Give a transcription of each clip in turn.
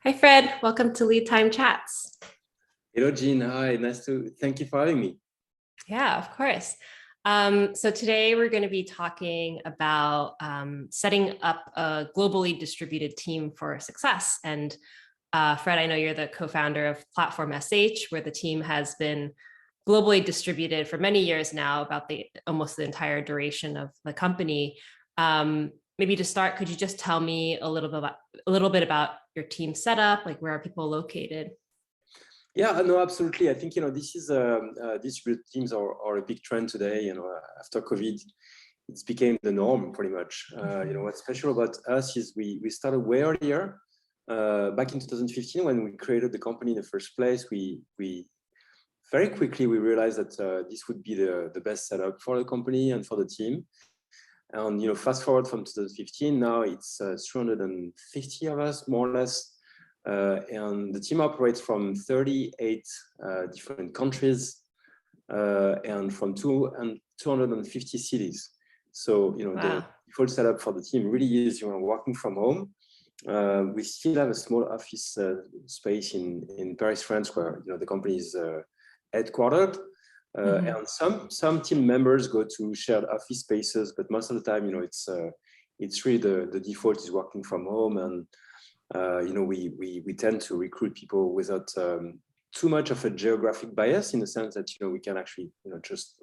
Hi, Fred. Welcome to Lead Time Chats. Hello, Jean. Hi, thank you for having me. Yeah, of course. So today we're going to be talking about setting up a globally distributed team for success. And Fred, I know you're the co-founder of Platform.sh, where the team has been globally distributed for many years now, about almost the entire duration of the company. Maybe to start, could you just tell me a little bit about your team setup? Like, where are people located? Yeah, no, absolutely. I think this is distributed teams are a big trend today. After COVID, it's became the norm pretty much. What's special about us is we started way earlier. Back in 2015, when we created the company in the first place, we very quickly we realized that this would be the best setup for the company and for the team. And fast forward from 2015, now it's 350 of us, more or less. And the team operates from 38 different countries and from 250 cities. So, Wow. The default setup for the team really is working from home. We still have a small office space in Paris, France, where the company is headquartered. And some team members go to shared office spaces, but most of the time, it's really the default is working from home. And we tend to recruit people without too much of a geographic bias, in the sense that we can actually just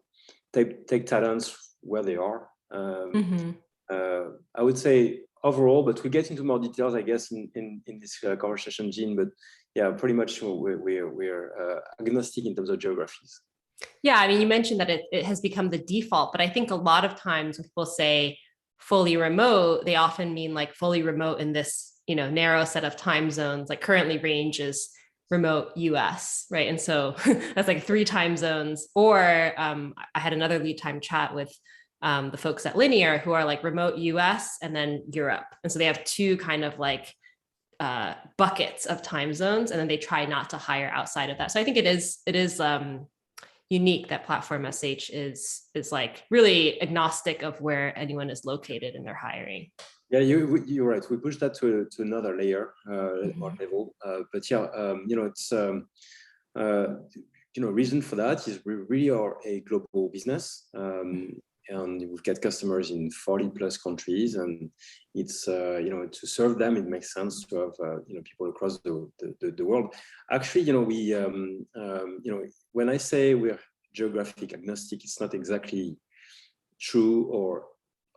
take talents where they are. I would say overall, but we get into more details, I guess, in this conversation, Jean. But yeah, pretty much we're agnostic in terms of geographies. Yeah, I mean, you mentioned that it has become the default, but I think a lot of times when people say fully remote, they often mean like fully remote in this narrow set of time zones. Like currently range is remote US, right? And so that's like 3 time zones. Or I had another lead time chat with the folks at Linear who are like remote US and then Europe. And so they have 2 kind of like buckets of time zones, and then they try not to hire outside of that. So I think it is unique that Platform.sh is like really agnostic of where anyone is located in their hiring. Yeah, you're right. We push that to another layer or level. But yeah, it's reason for that is we really are a global business, and we've got customers in 40 plus countries, and it's to serve them, it makes sense to have people across the world. Actually, when I say we're geographic agnostic, it's not exactly true,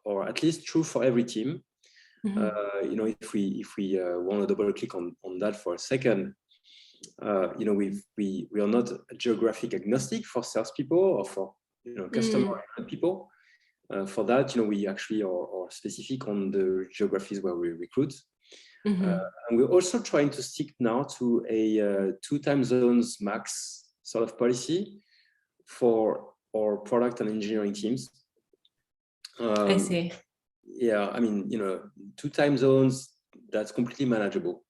or at least true for every team. If we want to double click on that for a second, we are not geographic agnostic for salespeople or for customer people. For that, we actually are specific on the geographies where we recruit. And we're also trying to stick now to a 2 time zones max sort of policy for our product and engineering teams. I see. Yeah, I mean, 2 time zones, that's completely manageable.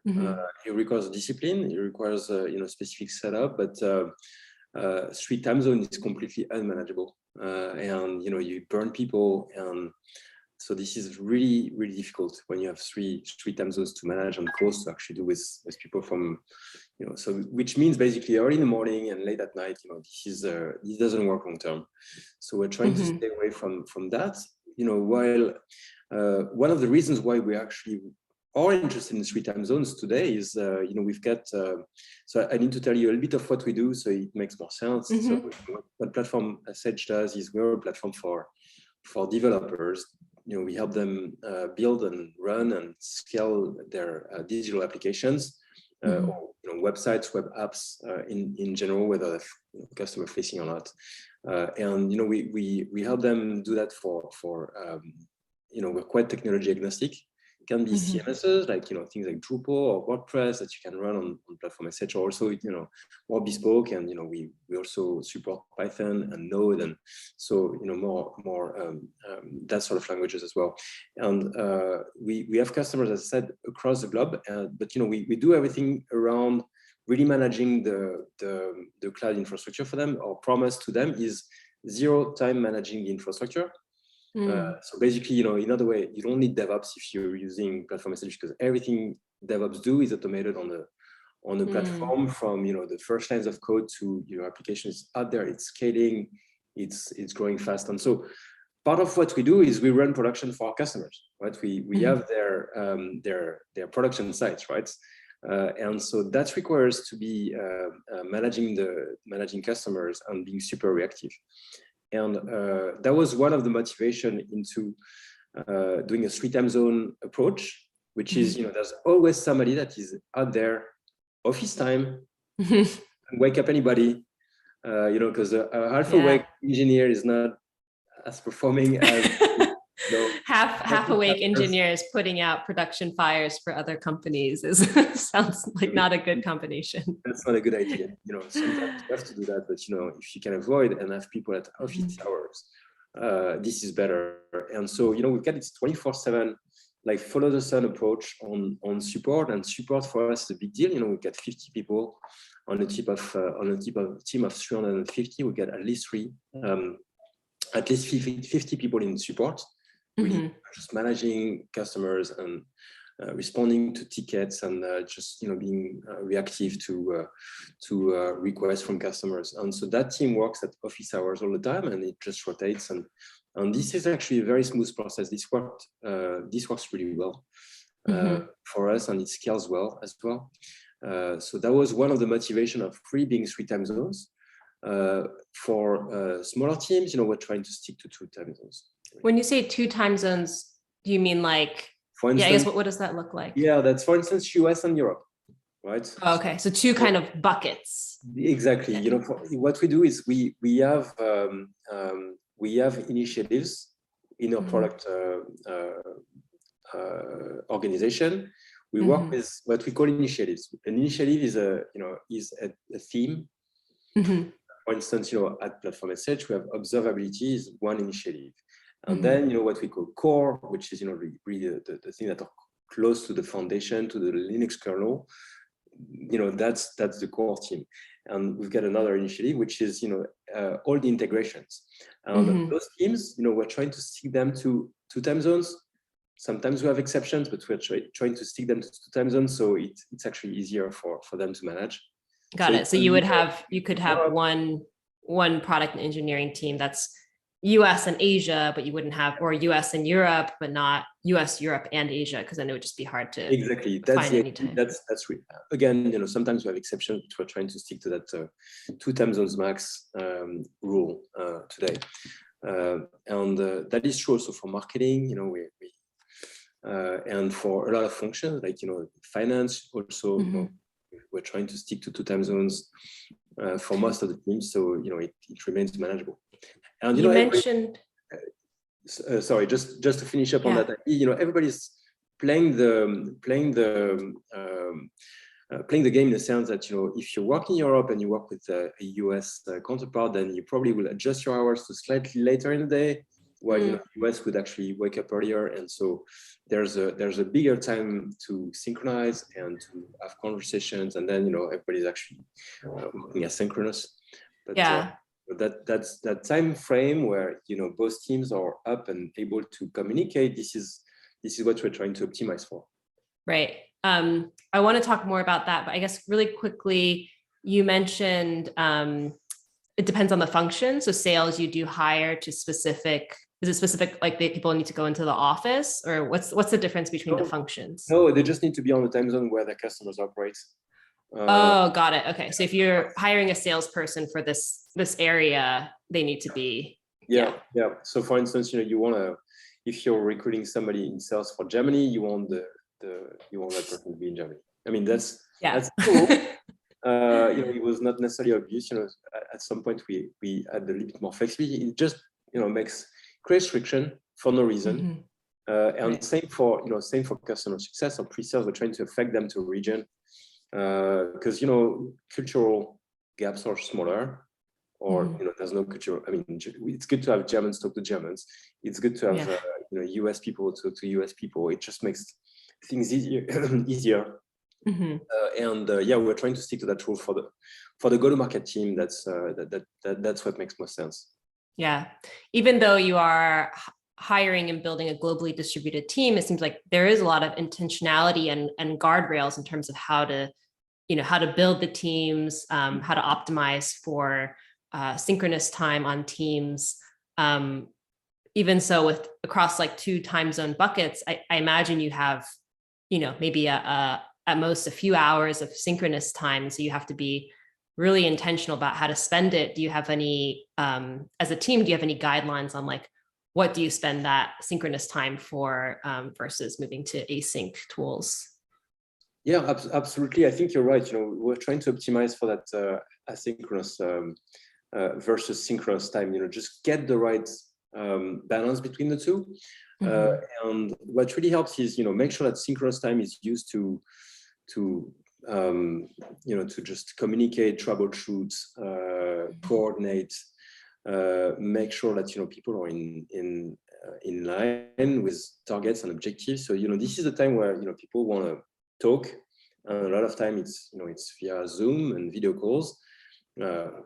It requires discipline, it requires specific setup, but 3 time zones is completely unmanageable. And you burn people, and so this is really, really difficult when you have three time zones to manage and course to actually do with people from so which means basically early in the morning and late at night. This doesn't work long term. So we're trying to stay away from that. While one of the reasons why we actually are interested in 3 time zones today is we've got so I need to tell you a little bit of what we do so it makes more sense. So what Platform.sh does is we're a platform for developers. We help them build and run and scale their digital applications, or websites, web apps in general, whether customer facing or not. And we help them do that for we're quite technology agnostic. It can be CMSs like things like Drupal or WordPress that you can run on Platform.sh, or also more bespoke, and we also support Python and Node, and so more that sort of languages as well. And we have customers, as I said, across the globe, but we do everything around really managing the cloud infrastructure for them. Our promise to them is 0 time managing the infrastructure. So basically, in other way, you don't need DevOps if you're using Platform.sh, because everything DevOps do is automated on the platform, from the first lines of code to your application is out there, it's scaling, it's growing fast. And so part of what we do is we run production for our customers, right? We have their production sites, right? And so that requires to be managing customers and being super reactive. And that was one of the motivation into doing a 3 time zone approach, which is, there's always somebody that is out there, office time, and wake up anybody, because a half awake engineer is not as performing as half awake engineers putting out production fires for other companies sounds like not a good combination. That's not a good idea. Sometimes you have to do that, but if you can avoid and have people at office hours, this is better. And so we've got this 24/7 like follow the sun approach on support, and support for us is a big deal. We've got 50 people on a team of 350. We get at least 50 people in support, really just managing customers and responding to tickets, and just being reactive to requests from customers. And so that team works at office hours all the time, and it just rotates. And this is actually a very smooth process. This works really well for us, and it scales well as well. So that was one of the motivation of being 3 time zones. For smaller teams, we're trying to stick to 2 time zones. When you say 2 time zones, do you mean like, for instance, I guess what does that look like? Yeah, that's for instance, US and Europe, right? Oh, okay, so 2 kind of buckets. Exactly. What we do is we have initiatives in our product organization. We work with what we call initiatives. An initiative is a theme. For instance, at Platform.sh, we have observability is one initiative. And then, what we call core, which is, really the thing that are close to the foundation, to the Linux kernel, that's the core team. And we've got another initiative, which is, all the integrations. And those teams, we're trying to stick them to 2 time zones. Sometimes we have exceptions, but we're trying to stick them to 2 time zones. So it's actually easier for them to manage. Got it. So you could have one product and engineering team that's US and Asia, but you wouldn't have, or US and Europe, but not US, Europe, and Asia, because then it would just be hard to find any time. That's again, sometimes we have exceptions, but we're trying to stick to that 2 time zones max rule today. And that is true also for marketing, and for a lot of functions like, finance also, we're trying to stick to 2 time zones for most of the teams, so it remains manageable. And you mentioned, sorry, just to finish up on that, everybody's playing the game in the sense that if you work in Europe and you work with a US counterpart, then you probably will adjust your hours to slightly later in the day, while US would actually wake up earlier, and so there's a bigger time to synchronize and to have conversations, and then everybody's actually working asynchronous. But that's that time frame where both teams are up and able to communicate. This is what we're trying to optimize for. Right. I want to talk more about that, but I guess really quickly, you mentioned it depends on the function. So sales, you do hire to specific. Is it specific, like the people need to go into the office, or what's the difference between the functions? No, they just need to be on the time zone where their customers operate. Oh, got it. Okay, so if you're hiring a salesperson for this area, they need to be. Yeah. So for instance, you want to, if you're recruiting somebody in sales for Germany, you want that person to be in Germany. I mean, that's cool. It was not necessarily obvious. At some point we had a little bit more flexibility. It just creates friction for no reason. And same for customer success or pre-sales. We're trying to affect them to a region because cultural gaps are smaller, or there's no cultural. I mean, it's good to have Germans talk to Germans. It's good to have US people talk to US people. It just makes things easier. We're trying to stick to that rule for the go-to-market team. That's what makes most sense. Yeah, even though you are hiring and building a globally distributed team, it seems like there is a lot of intentionality and guardrails in terms of how to build the teams, how to optimize for synchronous time on teams. Even so, with across like 2 time zone buckets, I imagine you have, maybe at most a few hours of synchronous time. So you have to be really intentional about how to spend it. Do you have any, as a team, do you have any guidelines on like, what do you spend that synchronous time for versus moving to async tools? Yeah, absolutely. I think you're right. We're trying to optimize for that asynchronous versus synchronous time. Just get the right balance between the two. And what really helps is make sure that synchronous time is used to just communicate, troubleshoot, coordinate, make sure that people are in line with targets and objectives. So this is the time where people want to talk, and a lot of time it's via Zoom and video calls.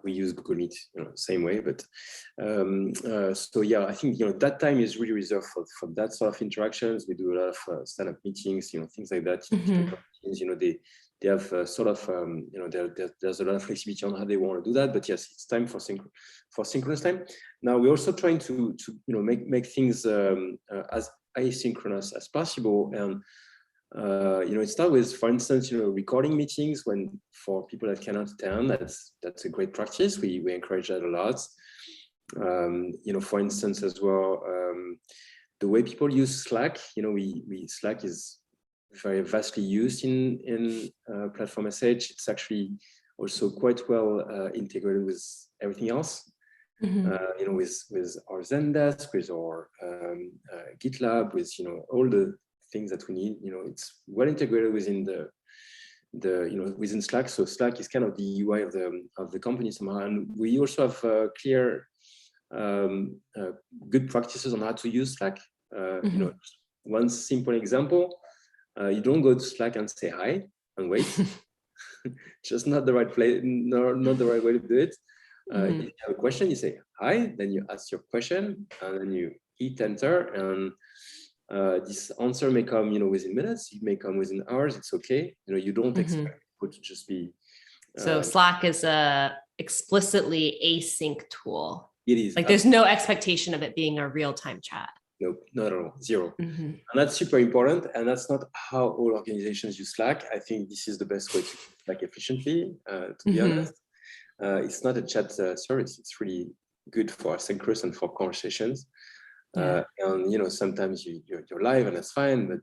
We use Google Meet same way, but so yeah, I think that time is really reserved for that sort of interactions. We do a lot of stand-up meetings, things like that. They have sort of there's a lot of flexibility on how they want to do that, but yes, it's time for synchronous time. Now we're also trying to make things as asynchronous as possible, and it starts with, for instance, recording meetings for people that cannot attend. That's a great practice. We encourage that a lot. For instance, as well, the way people use Slack. Slack is very vastly used in Platform.sh. It's actually also quite well integrated with everything else. With our Zendesk, with our GitLab, with all the things that we need. It's well integrated within within Slack. So Slack is kind of the UI of the company somehow, and we also have clear good practices on how to use Slack. One simple example: you don't go to Slack and say hi and wait. Just not the right place, not the right way to do it. If you have a question, you say hi, then you ask your question, and then you hit enter, and this answer may come, within minutes. It may come within hours. It's okay. You don't expect people to just be. So Slack is a explicitly async tool. It is. Like there's no expectation of it being a real-time chat. Nope, not at all. Zero. And that's super important. And that's not how all organizations use Slack. I think this is the best way to use Slack efficiently, to be honest. It's not a chat service. It's really good for asynchronous and for conversations. And sometimes you're live and that's fine, but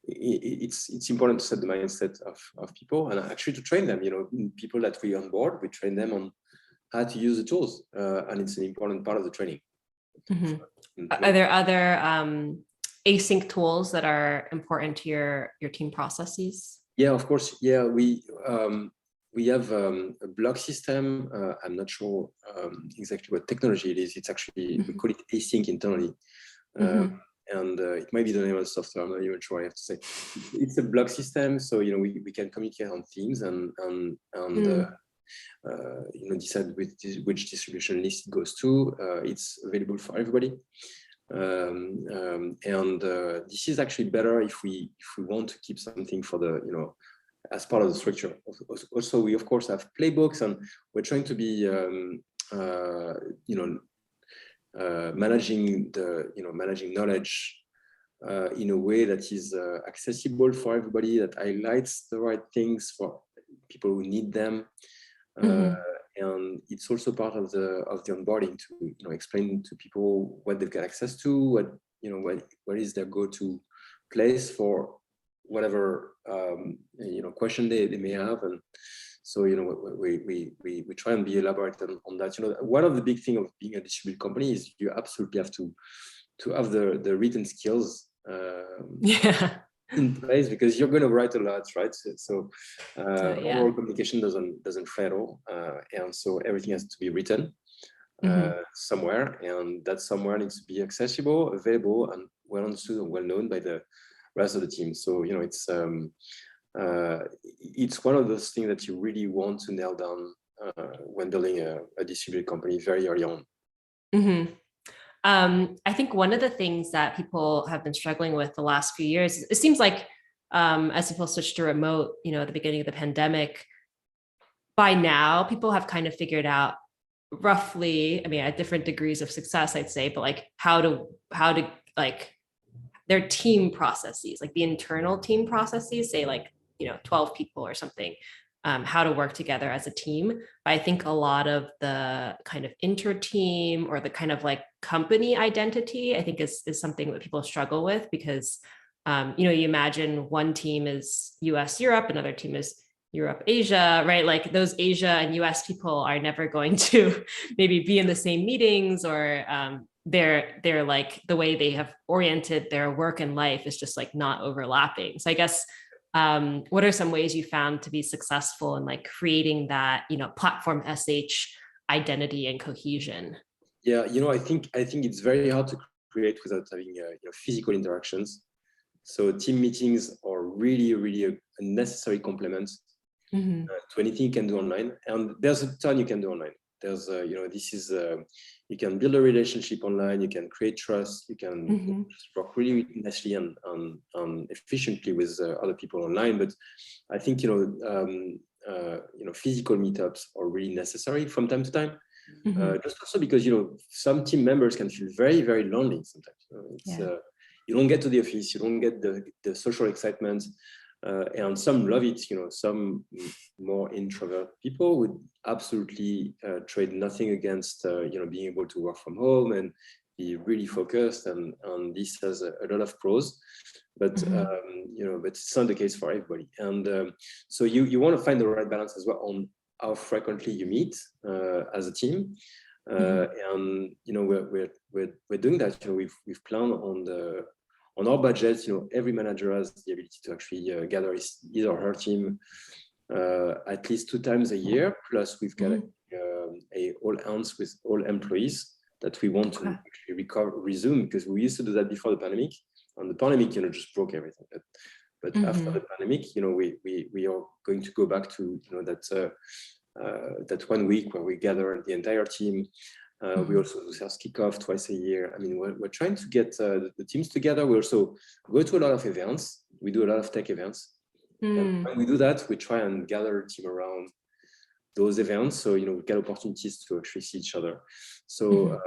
it's important to set the mindset of people and actually to train them. People that we onboard, we train them on how to use the tools, and it's an important part of the training. Are there other async tools that are important to your team processes? Yeah, of course. Yeah, we have a block system. I'm not sure exactly what technology it is. It's actually, we call it async internally. And it might be the name of the software. I'm not even sure, I have to say. It's a block system. So, we can communicate on Teams and decide which distribution list it goes to. It's available for everybody. This is actually better if we want to keep something for the, as part of the structure. Also, we of course have playbooks, and we're trying to be, managing knowledge in a way that is accessible for everybody, that highlights the right things for people who need them. And it's also part of the onboarding to explain to people what they've got access to, what is their go-to place for whatever question they may have. And so we try and be elaborate on that. One of the big things of being a distributed company is you absolutely have to have the written skills in place, because you're going to write a lot, right? So oral communication doesn't fly at all, and so everything has to be written somewhere, and that somewhere needs to be accessible, available, and well understood and well known by the rest of the team. So it's one of those things that you really want to nail down when building a distributed company very early on. I think one of the things that people have been struggling with the last few years, it seems like as people switched to remote, at the beginning of the pandemic, by now people have kind of figured out roughly, I mean, at different degrees of success, I'd say, but like how to like their team processes, like the internal team processes, say like, 12 people or something, how to work together as a team. But I think a lot of the kind of inter-team or the kind of like company identity, I think is something that people struggle with because, you imagine one team is US, Europe, another team is Europe, Asia, right? Like those Asia and US people are never going to maybe be in the same meetings, or they're like the way they have oriented their work and life is just like not overlapping. So I guess what are some ways you found to be successful in like creating that, platform SH identity and cohesion? Yeah, I think it's very hard to create without having physical interactions. So team meetings are really, really a necessary complement to anything you can do online. And there's a ton you can do online. There's, you can build a relationship online, you can create trust, you can just work really nicely and efficiently with other people online. But I think, physical meetups are really necessary from time to time. Just also because, some team members can feel very, very lonely sometimes. You don't get to the office, you don't get the social excitement. And some love it, some more introvert people would absolutely trade nothing against, being able to work from home and be really focused. And this has a lot of pros, but, but it's not the case for everybody. And so you want to find the right balance as well on how frequently you meet as a team. And, we're doing that. We've planned on our budget, every manager has the ability to actually gather his or her team at least 2 times a year. Plus, we've got a all hands with all employees that we want to actually resume, because we used to do that before the pandemic, and the pandemic, just broke everything. But after the pandemic, we are going to go back to that 1 week where we gather the entire team. We also do sales kickoff twice a year. I mean, we're trying to get the teams together. We also go to a lot of events. We do a lot of tech events. And when we do that, we try and gather a team around those events. So, we get opportunities to actually see each other. So,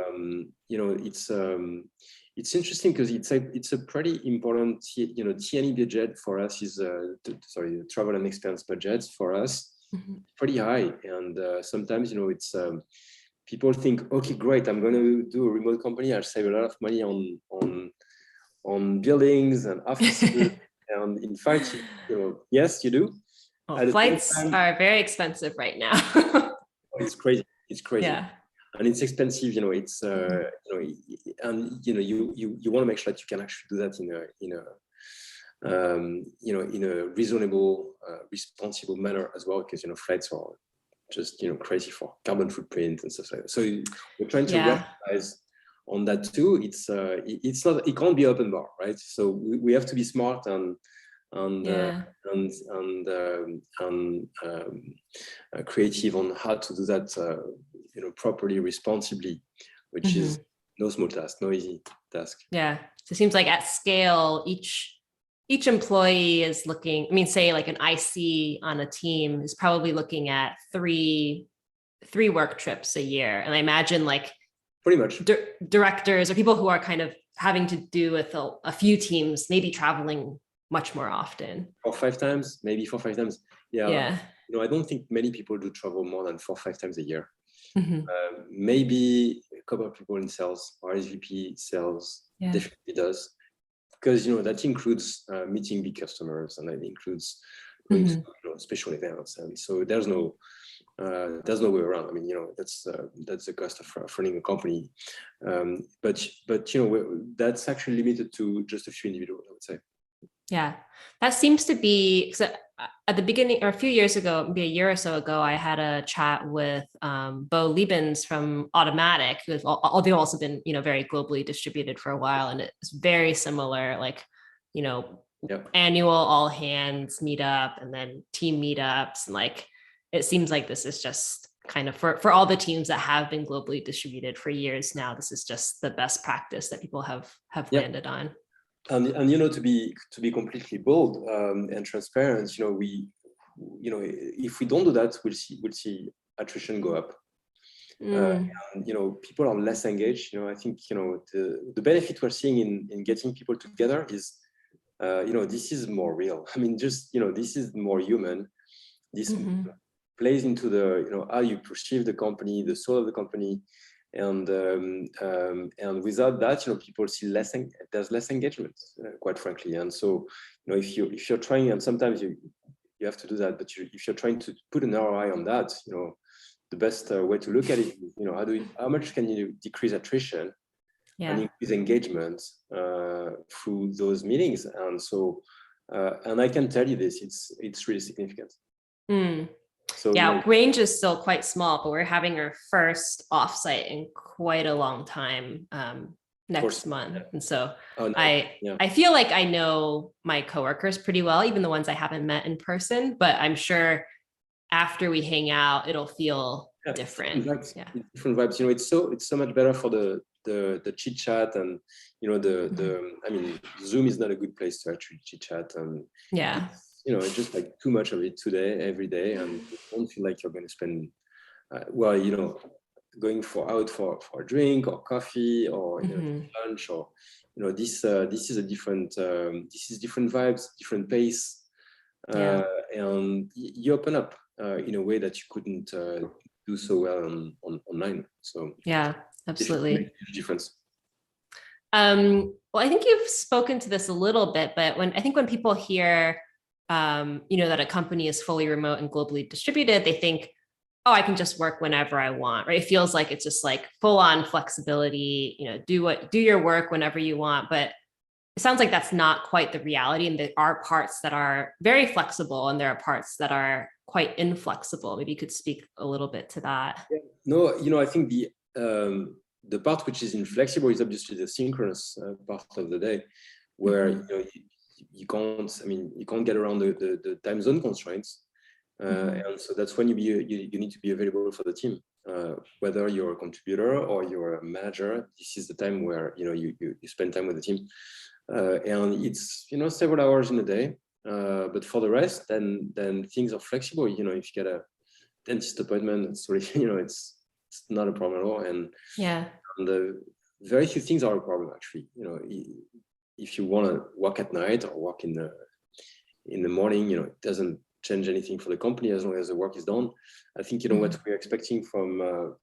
it's interesting because it's a pretty important, T&E budget for us is, the travel and expense budgets for us, pretty high. And sometimes, it's, people think, okay, great, I'm going to do a remote company. I'll save a lot of money on buildings and offices. And in fact, yes, you do. Well, flights are very expensive right now. It's crazy. It's crazy. Yeah. And it's expensive. It's and you want to make sure that you can actually do that in a reasonable, responsible manner as well, because flights are just crazy for carbon footprint and stuff like that. So we're trying to recognize on that too. It's not, it can't be open bar, right? So we have to be smart and creative on how to do that properly, responsibly, which is no small task, no easy task. Yeah. So it seems like at scale, each employee is looking, I mean, say like an IC on a team is probably looking at three work trips a year. And I imagine like pretty much directors or people who are kind of having to do with a few teams, maybe traveling much more often. 4 or 5 times, maybe 4 or 5 times. Yeah. I don't think many people do travel more than 4 or 5 times a year. Maybe a couple of people in sales or SVP sales definitely does. Because that includes meeting big customers, and that includes going to special events, and so there's no way around. I mean, that's the cost of running a company. But that's actually limited to just a few individuals, I would say. Yeah, that seems to be, so at the beginning or a few years ago, maybe a year or so ago, I had a chat with Bo Liebens from Automatic, who's they've also been, very globally distributed for a while. And it's very similar, like, annual all hands meetup and then team meetups. And like, it seems like this is just kind of for all the teams that have been globally distributed for years now, this is just the best practice that people have landed on. And to be completely bold and transparent, if we don't do that, we'll see attrition go up. And people are less engaged. I think the benefit we're seeing in getting people together is this is more real. I mean, just this is more human. This plays into the how you perceive the company, the soul of the company, and without that, people see there's less engagement, quite frankly. And so if you're trying, and sometimes you have to do that, but if you're trying to put an ROI on that, the best way to look at it is how much can you decrease attrition and increase engagement through those meetings. And so and I can tell you this, it's really significant. So range is still quite small, but we're having our first offsite in quite a long time next month. And so I feel like I know my coworkers pretty well, even the ones I haven't met in person, but I'm sure after we hang out, it'll feel different. Different vibes. It's so much better for the chit chat, and I mean, Zoom is not a good place to actually chit chat, and it's just like too much of it every day, and you don't feel like you're going to spend going out for a drink or coffee or lunch, or this is a different different vibes, different pace, and you open up in a way that you couldn't do so well online. So absolutely, it makes a difference. Well, I think you've spoken to this a little bit, but when people hear that a company is fully remote and globally distributed, they think, oh, I can just work whenever I want, right? It feels like it's just like full on flexibility, do your work whenever you want. But it sounds like that's not quite the reality. And there are parts that are very flexible and there are parts that are quite inflexible. Maybe you could speak a little bit to that. No, I think the part which is inflexible is obviously the synchronous part of the day, where you can't get around the time zone constraints. And so that's when you need to be available for the team, whether you're a contributor or you're a manager. This is the time where you spend time with the team, and it's several hours in a day. But for the rest, then things are flexible. If you get a dentist appointment, it's not a problem at all. And very few things are a problem, actually. If you want to work at night or work in the morning, it doesn't change anything for the company as long as the work is done. I think what we're expecting from our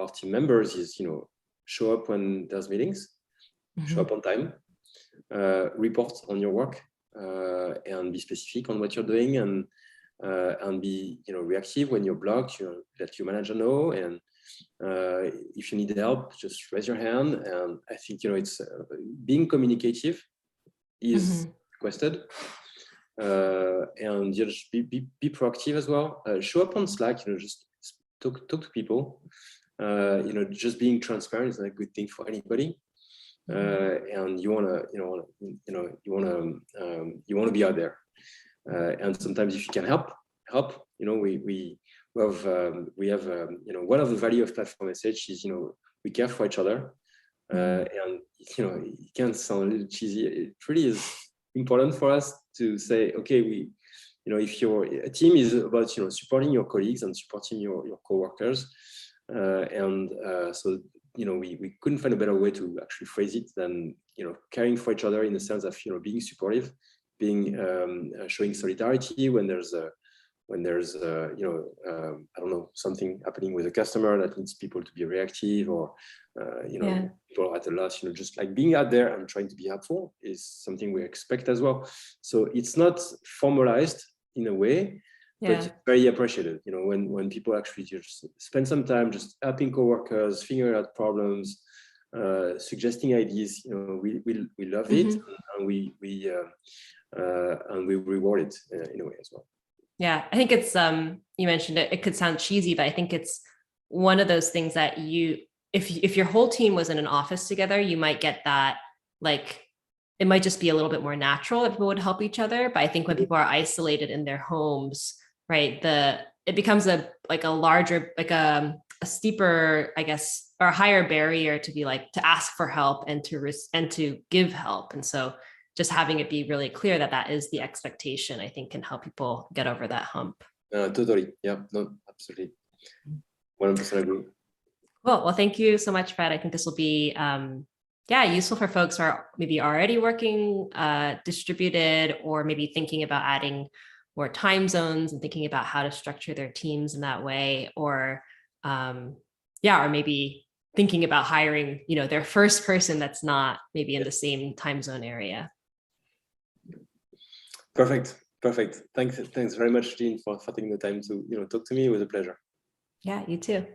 team members is show up when there's meetings, show up on time, report on your work, and be specific on what you're doing, and be reactive when you're blocked. Let your manager know, and if you need help, just raise your hand. And I think it's being communicative is requested. And just be proactive as well. Show up on Slack. Just talk to people. Just being transparent is not a good thing for anybody. And you wanna be out there. And sometimes if you can help. We have one of the value of Platform.sh is we care for each other. And it can sound a little cheesy. It really is important for us to say, okay, if your team is about supporting your colleagues and supporting your coworkers, so we couldn't find a better way to actually phrase it than caring for each other, in the sense of being supportive, being showing solidarity when there's I don't know, something happening with a customer that needs people to be reactive, or people at a loss. Just like being out there and trying to be helpful is something we expect as well. So it's not formalized in a way, but it's very appreciated. When people actually just spend some time just helping coworkers, figuring out problems, suggesting ideas. We love it, and we reward it in a way as well. Yeah, I think it's you mentioned it could sound cheesy, but I think it's one of those things that if your whole team was in an office together, you might get that, like, it might just be a little bit more natural if people would help each other. But I think when people are isolated in their homes, right, it becomes a larger, like a steeper, I guess, or a higher barrier to be like to ask for help and to give help. And so just having it be really clear that that is the expectation, I think can help people get over that hump. Totally. Yeah, no, absolutely. 100% agree. Cool. Well, thank you so much, Fred. I think this will be useful for folks who are maybe already working distributed, or maybe thinking about adding more time zones and thinking about how to structure their teams in that way, or or maybe thinking about hiring, their first person that's not maybe in the same time zone area. Perfect. Thanks very much, Jean, for taking the time to talk to me. It was a pleasure. Yeah, you too.